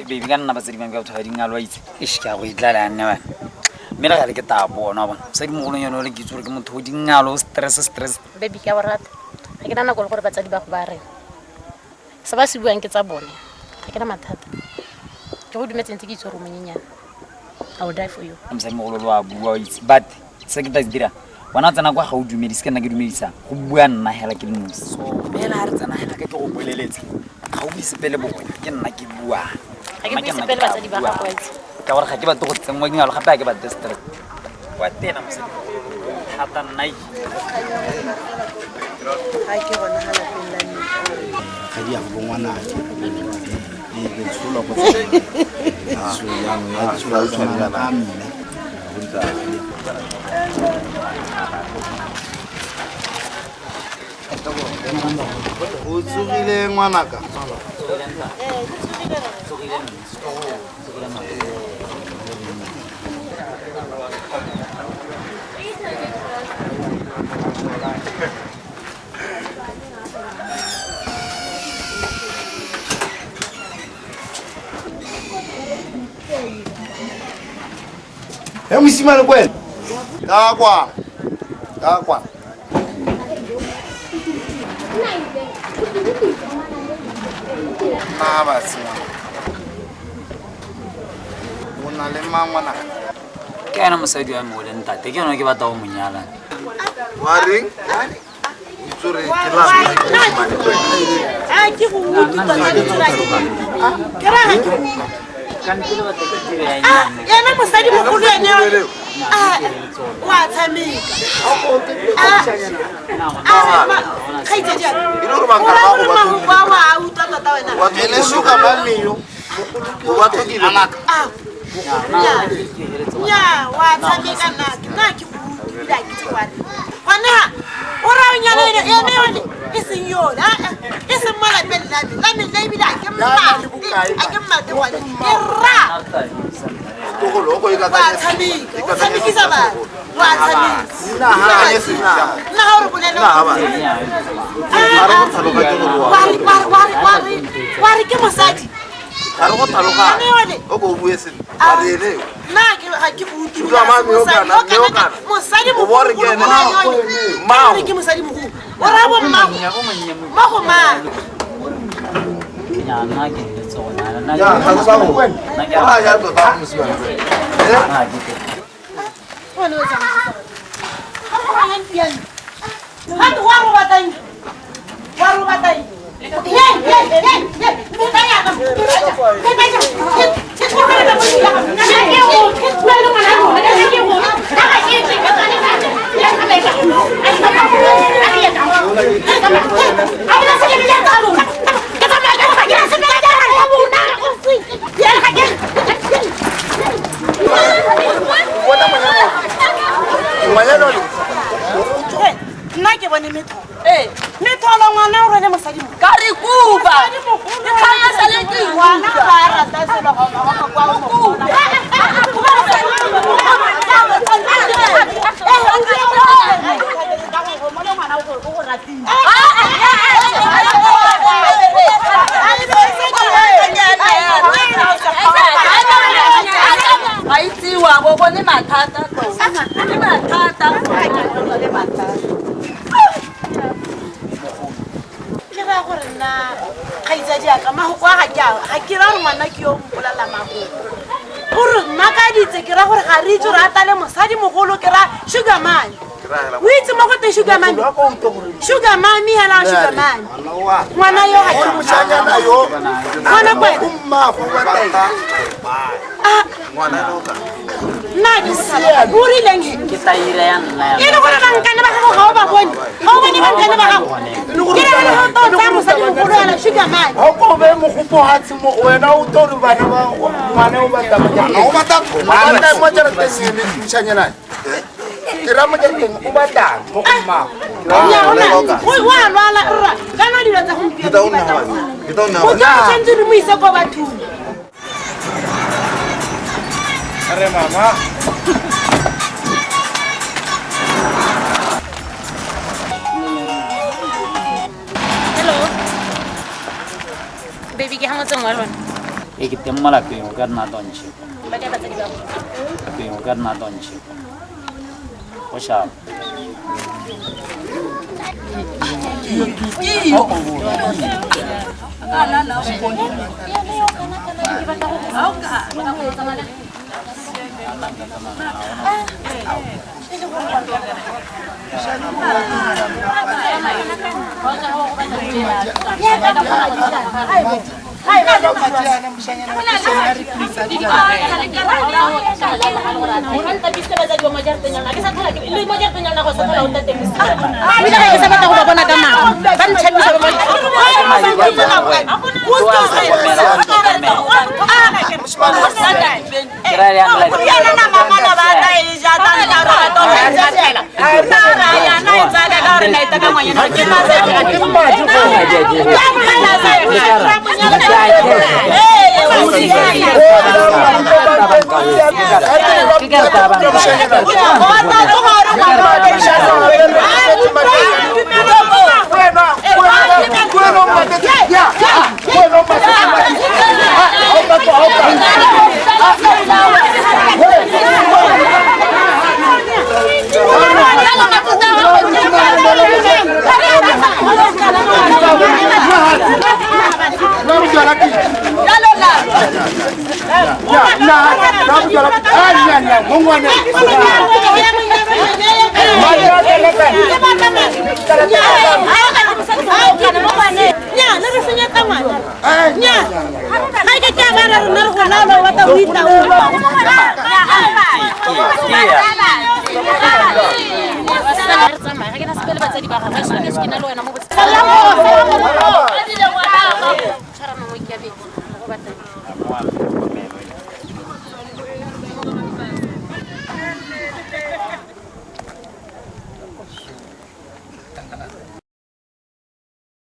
baby ka nna ba tse di mang ka tshwara dingalo itse ish ka go itlala nne bana mera ga le ke ta bona bona sa di mogolo yone le ke tsore ke motho dingalo stress baby ka borata ga ke nana go le gore batsadi ba go ba re sa ba se buang ke tsa bone ga ke na mathata ke go dumetse ntse ke itse gore monyenyana I will die for you I'm saying mogolo wa bua itse but se ke tla dira bona tsena kwa ga o dumedise ke nna ke dumedisa go bua nna hela ke le nosi so fela re tsena hela ke go boleletse ga o bise pele bogwe ke nna ke bua ga ke bise pele batsadi ba gago itse ka gore ga ke batla go tsengwa dingalo gape ga ke ba district wa tena mosadi hata nai ga ke bona hala pela ni ga di ya go ngwana ke tsula go so yang ya tsula go tsana na mme o tsugile ngwanaka Hey, msimane kweli. Dakwa. Mama sima. Una le mangwana. ke ana mosadi wa mo le ntate ke yona ke batla go monyala Waring? Tsore ke la. ke go utlwa ka ditsela ke ra ga kan ke le batla ke dire ya yena mosadi mogolo ene wa tshameka ga itse jang Ilo re bangka ba go ba. wa utlwa tota wena Wa tele suka ba miyo. Wa tokile ngaka. nya wa tshameka nna ke go utlwile ke tsware gona o ra o nyana ene yone e seng yona e seng mala pela la me le bila ke mma ke wa ke ra Go lo go ika wa tshameka o tshamekisa ba wa tshameka Na ha ye sina. nna ha re bolela Na ha ba. Are go tlhaloga ke go bua. wa re ke mosadi Are go tlhaloga. O go bue sene. Ba rene. nna ke ga ke botse Suka mami o kana. mosadi O bore ke ene. Ma ke mosadi mo o ra bo mma ma go ma ya na ke le tsona na Ya, ga go ba go. Ah, ya go ba msimane. na ke wena o tsang ha go ga ntian ha to wa go batang nna ke bone metho metho la ngwana o rene mosadi mo ka re kuba ke khaya sale ke ngwana ga rata selo ga ga kwa mo ga itsiwa go ne mathata le mathata ke ra gore nna ga itsa diaka magokwa ga ke ra gore ngwana ke yo mpolela magoko gore mmakaditse ke ra gore ga re itse gore a tale mosadi mogolo ke ra sugar man o itse mo gote sugar mami hela sugar mami ngwana yo ga ke Mushanyana yo. ngwana kwena Umma go batla. Ngwana no ka. nna di sia o rileng he ke taile ya nna e le gore bankane ba gago ga o ba bone ga o bone bankane ba gago ke re le go tsa mosadi mogolo hela sugar mami Ha ko be mo go pohatse mo wena o tori bana ba ngwana o batla mo jana. O batla go. Bana mo jana teng ni mushanyana. Ke ra mo jana teng o batla mo umma. ya ona wa lwala rra kana dilo tsa gompieno Kita una ha. Kita una o ha. tla tsentse re mo ise ko bathong Are mama. hello baby ke ha motseng wa lona e ke teng mo lapeng o ka nna tontšhe ba ka batsadi ba go lapeng o ka nna tontšhe go shapa Salam.